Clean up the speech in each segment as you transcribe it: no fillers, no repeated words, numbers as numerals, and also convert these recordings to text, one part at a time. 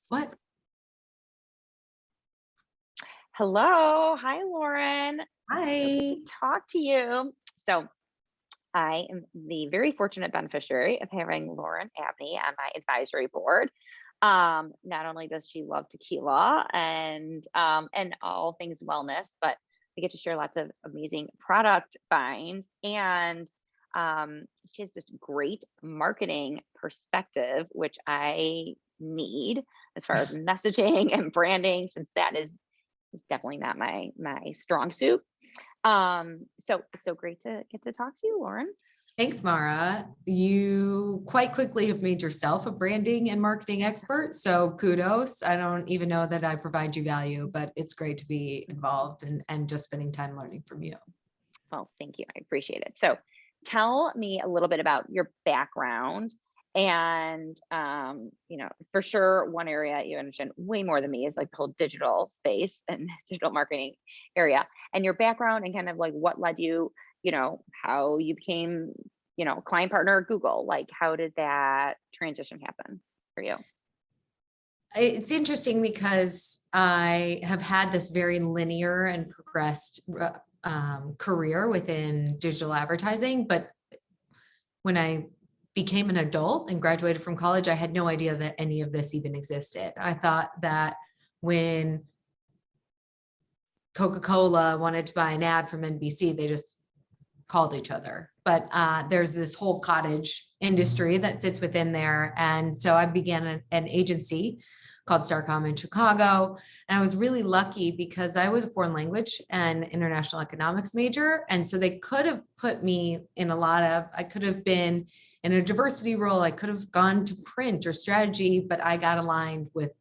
What? Hello. Hi, Lauren. So good Hi. to talk to you. So I am the very fortunate beneficiary of having Lauren Abney on my advisory board. Not only does she love tequila and all things wellness, but we get to share lots of amazing product finds and she has just great marketing perspective, which I need as far as messaging and branding, since that is definitely not my strong suit. So great to get to talk to you, Lauren. Thanks, Mara. You quite quickly have made yourself a branding and marketing expert. So kudos. I don't even know that I provide you value, but it's great to be involved and just spending time learning from you. Well, thank you. I appreciate it. So tell me a little bit about your background. And for sure, one area you understand way more than me is like the whole digital space and digital marketing area, and your background and kind of like what led you, how you became, client partner at Google. Like, how did that transition happen for you? It's interesting because I have had this very linear and progressed career within digital advertising, but when I became an adult and graduated from college, I had no idea that any of this even existed. I thought that when Coca-Cola wanted to buy an ad from NBC, they just called each other. But there's this whole cottage industry that sits within there. And so I began an agency called Starcom in Chicago. And I was really lucky because I was a foreign language and international economics major. And so they could have put me in I could have been in a diversity role. I could have gone to print or strategy, but I got aligned with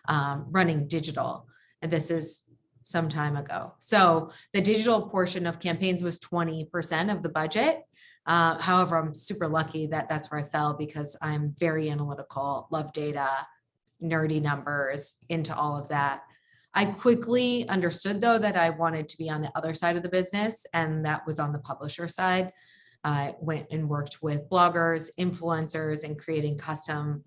running digital. And this is some time ago. So the digital portion of campaigns was 20% of the budget. However, I'm super lucky that that's where I fell because I'm very analytical, love data, nerdy numbers, into all of that. I quickly understood though that I wanted to be on the other side of the business, and that was on the publisher side. I went and worked with bloggers, influencers, and creating custom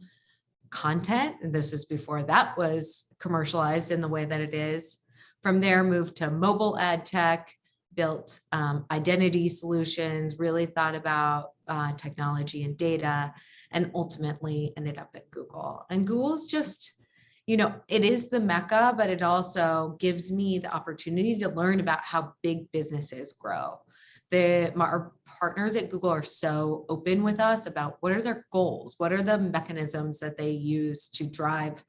content. And this is before that was commercialized in the way that it is. From there, moved to mobile ad tech, built identity solutions, really thought about technology and data, and ultimately ended up at Google. And Google's just, it is the mecca, but it also gives me the opportunity to learn about how big businesses grow. Our partners at Google are so open with us about what are their goals, what are the mechanisms that they use to drive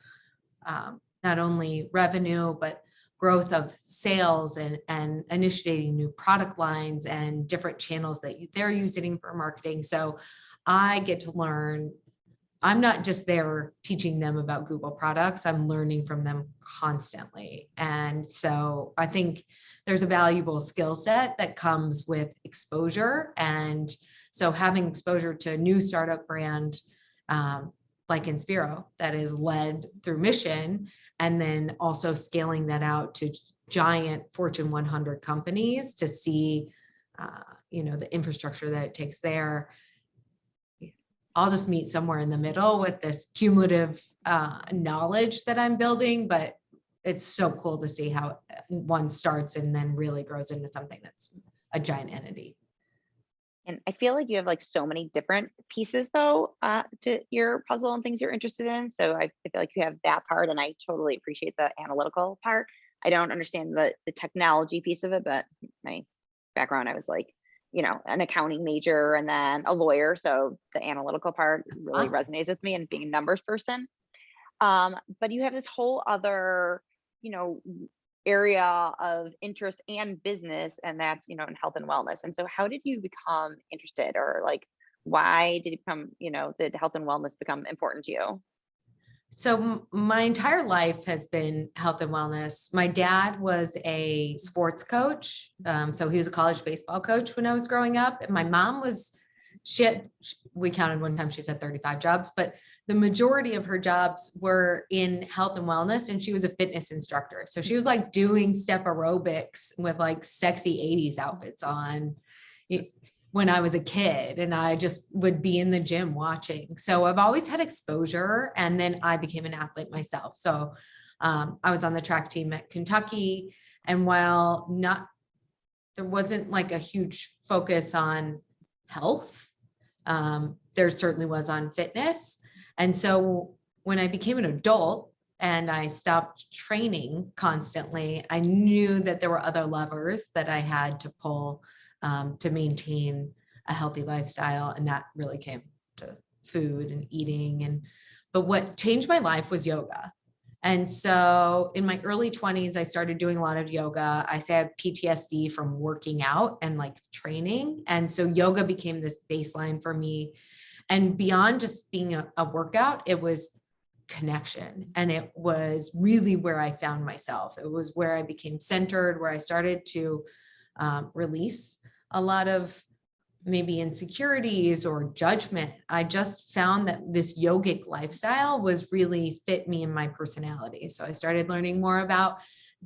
not only revenue, but growth of sales and initiating new product lines and different channels that they're using for marketing. So I get to learn. I'm not just there teaching them about Google products. I'm learning from them constantly. And so I think there's a valuable skill set that comes with exposure. And so having exposure to a new startup brand like Inspiro that is led through mission, and then also scaling that out to giant Fortune 100 companies to see, the infrastructure that it takes there. I'll just meet somewhere in the middle with this cumulative knowledge that I'm building, but it's so cool to see how one starts and then really grows into something that's a giant entity. And I feel like you have like so many different pieces though to your puzzle and things you're interested in. So I feel like you have that part, and I totally appreciate the analytical part. I don't understand the technology piece of it, but my background, I was like, an accounting major and then a lawyer. So the analytical part really resonates with me and being a numbers person. But you have this whole other, area of interest and business, and that's, in health and wellness. And so how did you become interested, or like, why did it become, did health and wellness become important to you? So my entire life has been health and wellness. My dad was a sports coach. So he was a college baseball coach when I was growing up. And my mom was, we counted one time, she said 35 jobs, but the majority of her jobs were in health and wellness. And she was a fitness instructor. So she was like doing step aerobics with like sexy 80s outfits on. when I was a kid, and I just would be in the gym watching. So I've always had exposure, and then I became an athlete myself. So I was on the track team at Kentucky, and while there wasn't like a huge focus on health, there certainly was on fitness. And so when I became an adult and I stopped training constantly, I knew that there were other levers that I had to pull to maintain a healthy lifestyle. And that really came to food and eating. But what changed my life was yoga. And so in my early 20s, I started doing a lot of yoga. I say I have PTSD from working out and like training. And so yoga became this baseline for me. And beyond just being a workout, it was connection. And it was really where I found myself. It was where I became centered, where I started to release a lot of maybe insecurities or judgment. I just found that this yogic lifestyle was really fit me and my personality. So I started learning more about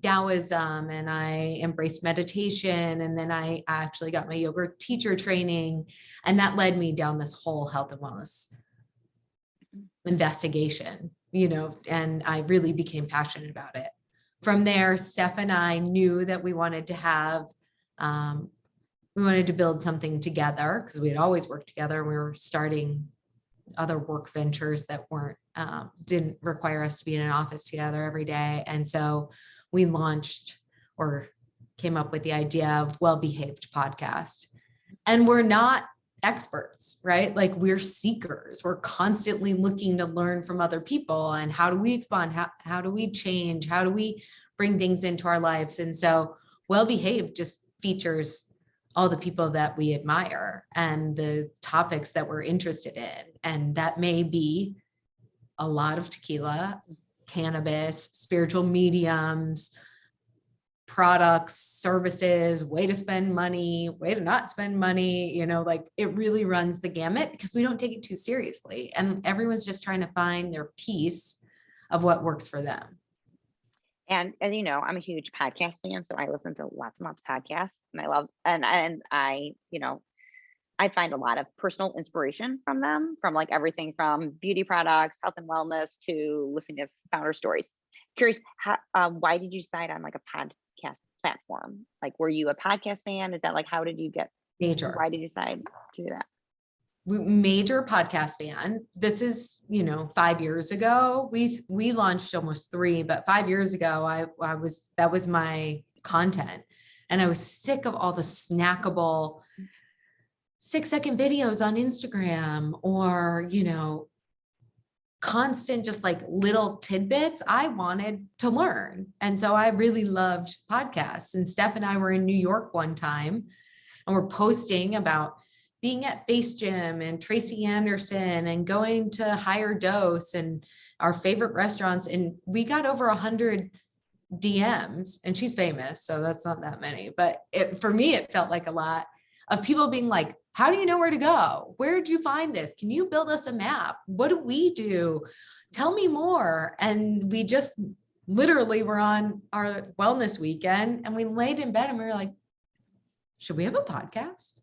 Taoism, and I embraced meditation. And then I actually got my yoga teacher training. And that led me down this whole health and wellness investigation, and I really became passionate about it. From there, Steph and I knew that we wanted to build something together, because we had always worked together. We were starting other work ventures that didn't require us to be in an office together every day. And so we came up with the idea of Well Behaved Podcast. And we're not experts, right? Like, we're seekers. We're constantly looking to learn from other people. And how do we expand? How do we change? How do we bring things into our lives? And so Well Behaved just features all the people that we admire and the topics that we're interested in. And that may be a lot of tequila, cannabis, spiritual mediums, products, services, way to spend money, way to not spend money, like it really runs the gamut, because we don't take it too seriously. And everyone's just trying to find their piece of what works for them. And as you know, I'm a huge podcast fan, so I listen to lots and lots of podcasts, and I love, and I, I find a lot of personal inspiration from them, from like everything from beauty products, health and wellness, to listening to founder stories. Curious, why did you decide on like a podcast platform? Like, were you a podcast fan? Is that like, how did you get, Major. why did you decide to do that? Major podcast fan. This is, 5 years ago. We launched almost 3, but 5 years ago, that was my content. And I was sick of all the snackable 6-second videos on Instagram, or, constant, just like little tidbits. I wanted to learn. And so I really loved podcasts. And Steph and I were in New York one time, and we're posting about being at Face Gym and Tracy Anderson and going to Higher Dose and our favorite restaurants. And we got over 100 DMs, and she's famous, so that's not that many, but for me, it felt like a lot of people being like, how do you know where to go? Where did you find this? Can you build us a map? What do we do? Tell me more. And we just literally were on our wellness weekend, and we laid in bed and we were like, should we have a podcast?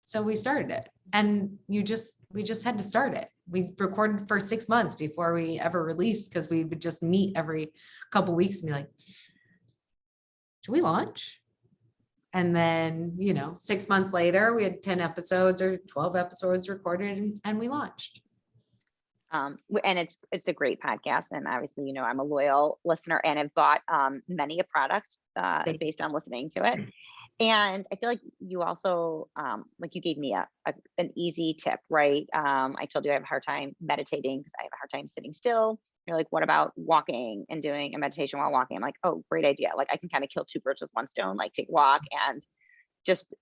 So we started it, and we just had to start it. We recorded for 6 months before we ever released, because we would just meet every couple of weeks and be like, should we launch? And then, 6 months later, we had 10 episodes or 12 episodes recorded, and we launched. And it's a great podcast. And obviously, I'm a loyal listener and have bought many a product based on listening to it. And I feel like you also, like you gave me an easy tip, right? I told you I have a hard time meditating because I have a hard time sitting still. You're like, what about walking and doing a meditation while walking? I'm like, oh, great idea. Like, I can kind of kill 2 birds with 1 stone, like take a walk and just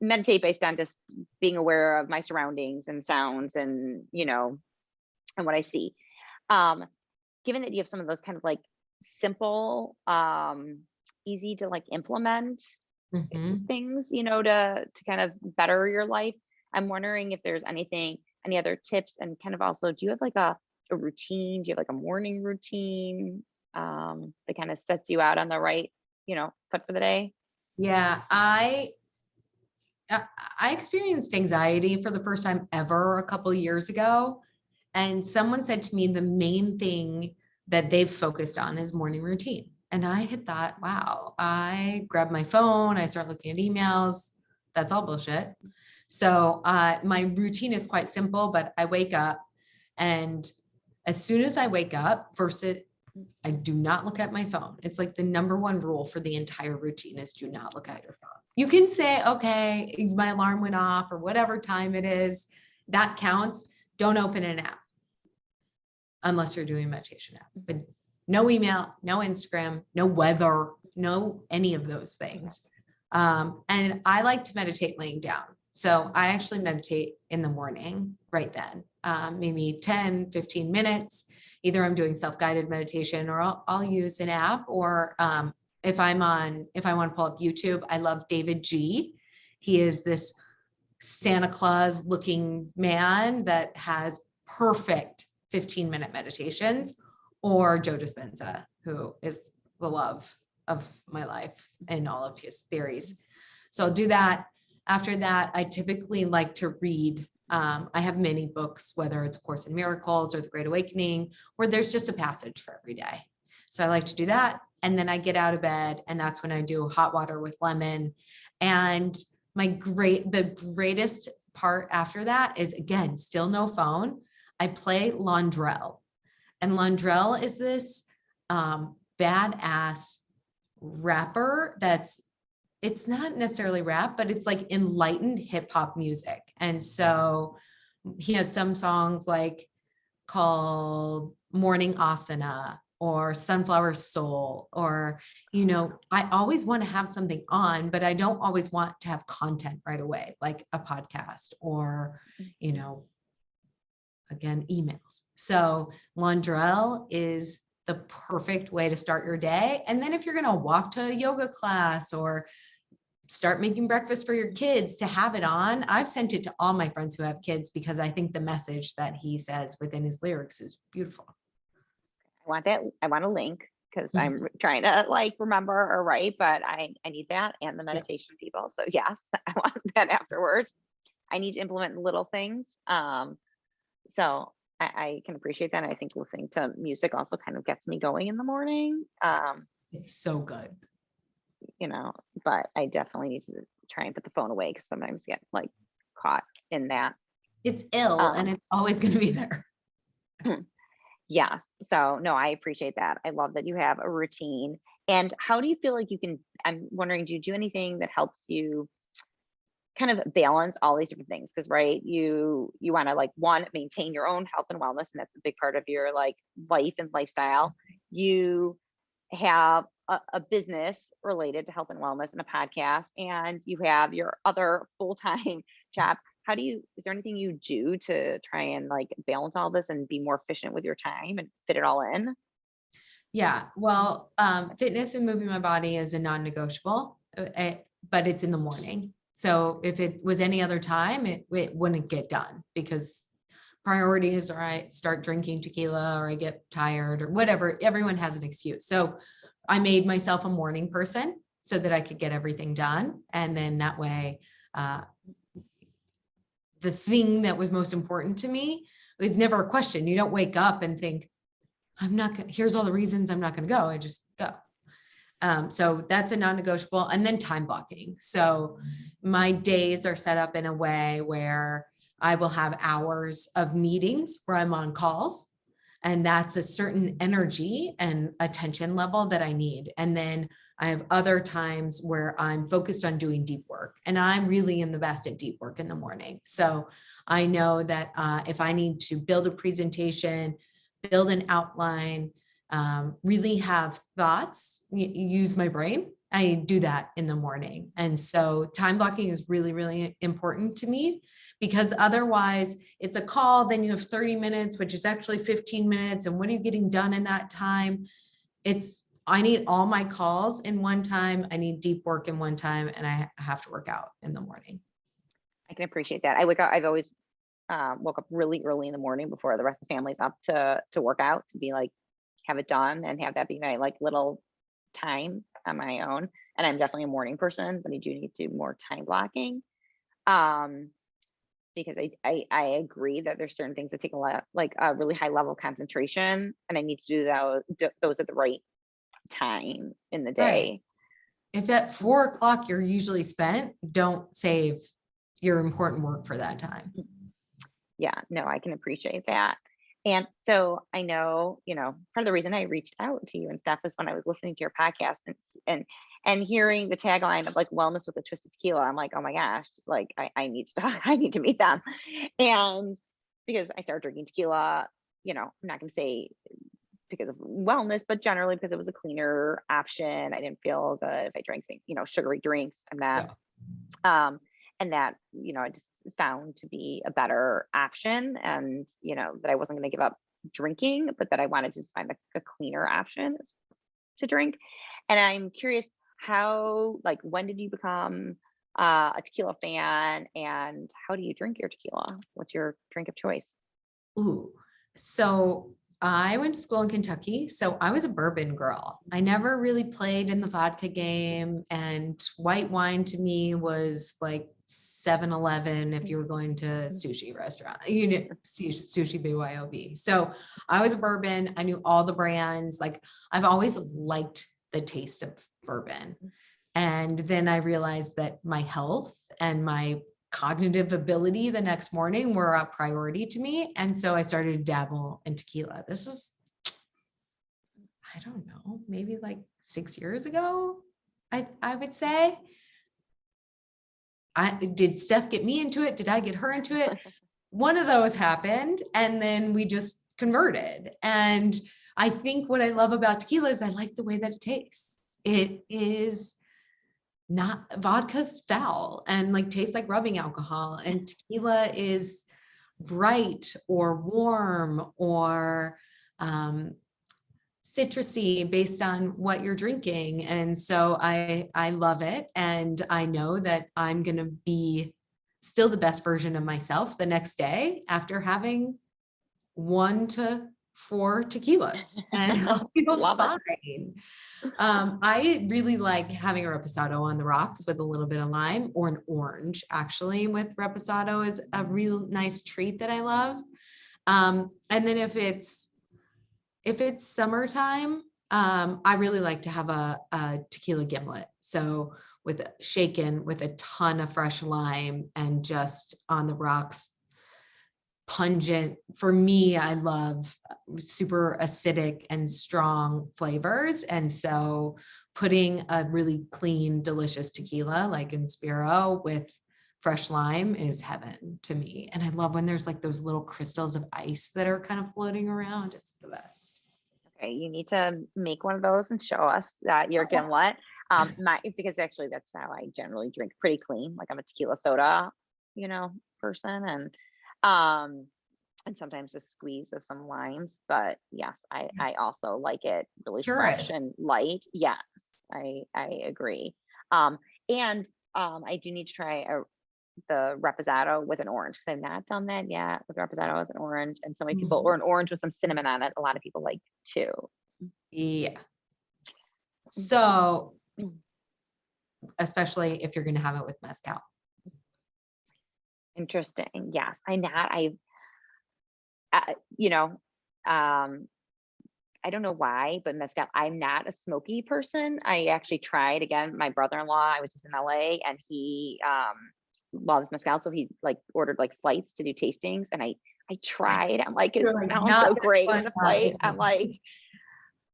meditate based on just being aware of my surroundings and sounds and, and what I see. Given that you have some of those kind of like simple, easy to like implement things, to kind of better your life, I'm wondering if there's any other tips, and kind of also, do you have like a routine? Do you have like a morning routine that kind of sets you out on the right, foot for the day? Yeah, I experienced anxiety for the first time ever a couple of years ago. And someone said to me, the main thing that they've focused on is morning routine. And I had thought, wow, I grab my phone, I start looking at emails. That's all bullshit. So my routine is quite simple, but I wake up, and as soon as I wake up, I do not look at my phone. It's like the number one rule for the entire routine is do not look at your phone. You can say, okay, my alarm went off or whatever time it is, that counts. Don't open an app unless you're doing a meditation app, but no email, no Instagram, no weather, no any of those things. And I like to meditate laying down. So I actually meditate in the morning right then, maybe 10, 15 minutes. Either I'm doing self-guided meditation or I'll use an app, or if I want to pull up YouTube, I love David G. He is this Santa Claus looking man that has perfect 15-minute meditations, or Joe Dispenza, who is the love of my life and all of his theories. So I'll do that. After that, I typically like to read. I have many books, whether it's A Course in Miracles or The Great Awakening, where there's just a passage for every day. So I like to do that. And then I get out of bed, and that's when I do hot water with lemon. And the greatest part after that is, again, still no phone. I play Londrell. And Londrell is this badass rapper it's not necessarily rap, but it's like enlightened hip hop music. And so he has some songs like called Morning Asana or Sunflower Soul, or, I always want to have something on, but I don't always want to have content right away, like a podcast or, again, emails. So Londrell is the perfect way to start your day. And then if you're going to walk to a yoga class or start making breakfast for your kids, to have it on. I've sent it to all my friends who have kids because I think the message that he says within his lyrics is beautiful. I want that. I want a link because I'm trying to remember or write, but I need that and the meditation people. So yes, I want that afterwards. I need to implement little things. So I can appreciate that. I think listening to music also kind of gets me going in the morning. It's so good. But I definitely need to try and put the phone away because sometimes I get caught in that. It's ill and it's always going to be there. Yes. So no, I appreciate that. I love that you have a routine. And how do you feel like I'm wondering, do you do anything that helps you kind of balance all these different things? Because you want to one, maintain your own health and wellness, and that's a big part of your life and lifestyle. You have a business related to health and wellness and a podcast, and you have your other full-time job. Is there anything you do to try and balance all this and be more efficient with your time and fit it all in? Yeah. Well, fitness and moving my body is a non-negotiable, but it's in the morning. So if it was any other time, it wouldn't get done because priorities, or I start drinking tequila, or I get tired, or whatever. Everyone has an excuse. So I made myself a morning person so that I could get everything done. And then that way, the thing that was most important to me was never a question. You don't wake up and think, here's all the reasons I'm not going to go. I just go. So that's a non-negotiable. And then time blocking. So my days are set up in a way where I will have hours of meetings where I'm on calls, and that's a certain energy and attention level that I need. And then I have other times where I'm focused on doing deep work, and I really am the best at deep work in the morning. So I know that if I need to build a presentation, build an outline, really have thoughts, use my brain, I do that in the morning. And so time blocking is really, really important to me, because otherwise it's a call, then you have 30 minutes, which is actually 15 minutes. And what are you getting done in that time? I need all my calls in one time. I need deep work in one time, and I have to work out in the morning. I can appreciate that. I've always woke up really early in the morning before the rest of the family's up to work out, to be have it done and have that be my little time on my own. And I'm definitely a morning person, but I do need to do more time blocking. Because I agree that there's certain things that take a lot, like a really high level concentration, and I need to do those at the right time in the Right. day. If at 4 o'clock you're usually spent, don't save your important work for that time. Yeah, no, I can appreciate that. And so I know, part of the reason I reached out to you and stuff is when I was listening to your podcast and and hearing the tagline of like wellness with a twist of tequila. I'm like, oh my gosh, like I need to talk, I need to meet them. And because I started drinking tequila, I'm not gonna say because of wellness, but generally because it was a cleaner option. I didn't feel good if I drank things, sugary drinks. I'm not and that I just found to be a better option, and that I wasn't going to give up drinking, but that I wanted to just find a cleaner option to drink. And I'm curious, how, like, when did you become a tequila fan, and how do you drink your tequila? What's your drink of choice? Ooh, so I went to school in Kentucky, so I was a bourbon girl. I never really played in the vodka game, and white wine to me was like 7-Eleven if you were going to a sushi restaurant, sushi BYOB. So I was a bourbon. I knew all the brands. Like, I've always liked the taste of bourbon. And then I realized that my health and my cognitive ability the next morning were a priority to me. And so I started to dabble in tequila. This was, I don't know, maybe like 6 years ago, I would say. Did Steph get me into it? Did I get her into it? One of those happened, and then we just converted. And I think what I love about tequila is I like the way that it tastes. It is not, vodka's foul and like tastes like rubbing alcohol, and tequila is bright or warm or citrusy based on what you're drinking. And so I love it, and I know that I'm going to be still the best version of myself the next day after having 1 to 4 tequilas, and I'll feel fine. I really like having a reposado on the rocks with a little bit of lime, or an orange actually with reposado is a real nice treat that I love. And then if it's summertime, I really like to have a tequila gimlet. So shaken with a ton of fresh lime and just on the rocks, pungent. For me, I love super acidic and strong flavors. And so putting a really clean, delicious tequila like Inspiro with fresh lime is heaven to me. And I love when there's like those little crystals of ice that are kind of floating around. It's the best. Okay, you need to make one of those and show us that you're gimlet. Because actually that's how I generally drink, pretty clean. Like, I'm a tequila soda, person, and sometimes just squeeze of some limes. But yes, I also like it really fresh and light. Yes, I agree. And I do need to try the reposado with an orange, because I've not done that yet with reposado with an orange, and so many people, or an orange with some cinnamon on it, a lot of people like too. Yeah. So especially if you're going to have it with mezcal. Interesting. Yes, I don't know why, but mezcal, I'm not a smoky person. I actually tried, again, my brother-in-law, I was just in LA, and he loves mezcal, so he like ordered like flights to do tastings, and I tried. I'm like, it sounds so great in the flight. I'm like,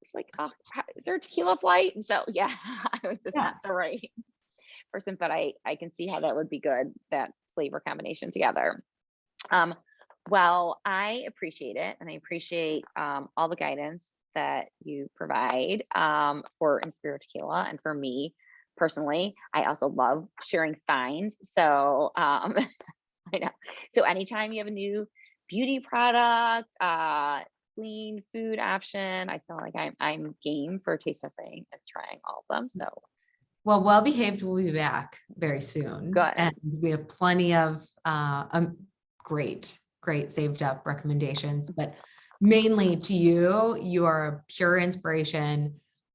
it's like, oh, is there a tequila flight? And so yeah, I was just not the right person, but I can see how that would be good, that flavor combination together. Well, I appreciate it, and I appreciate all the guidance that you provide for Inspiro Tequila, and for me personally, I also love sharing finds. So I know. So anytime you have a new beauty product, clean food option, I feel like I'm game for taste testing and trying all of them. So Well behaved will be back very soon. good. And we have plenty of great saved up recommendations, but mainly to you. You are a pure inspiration.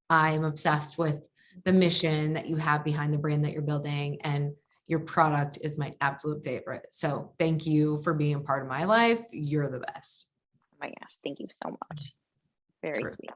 I'm obsessed with the mission that you have behind the brand that you're building, and your product is my absolute favorite. So thank you for being a part of my life. You're the best. Oh my gosh, thank you so much. Very True. sweet.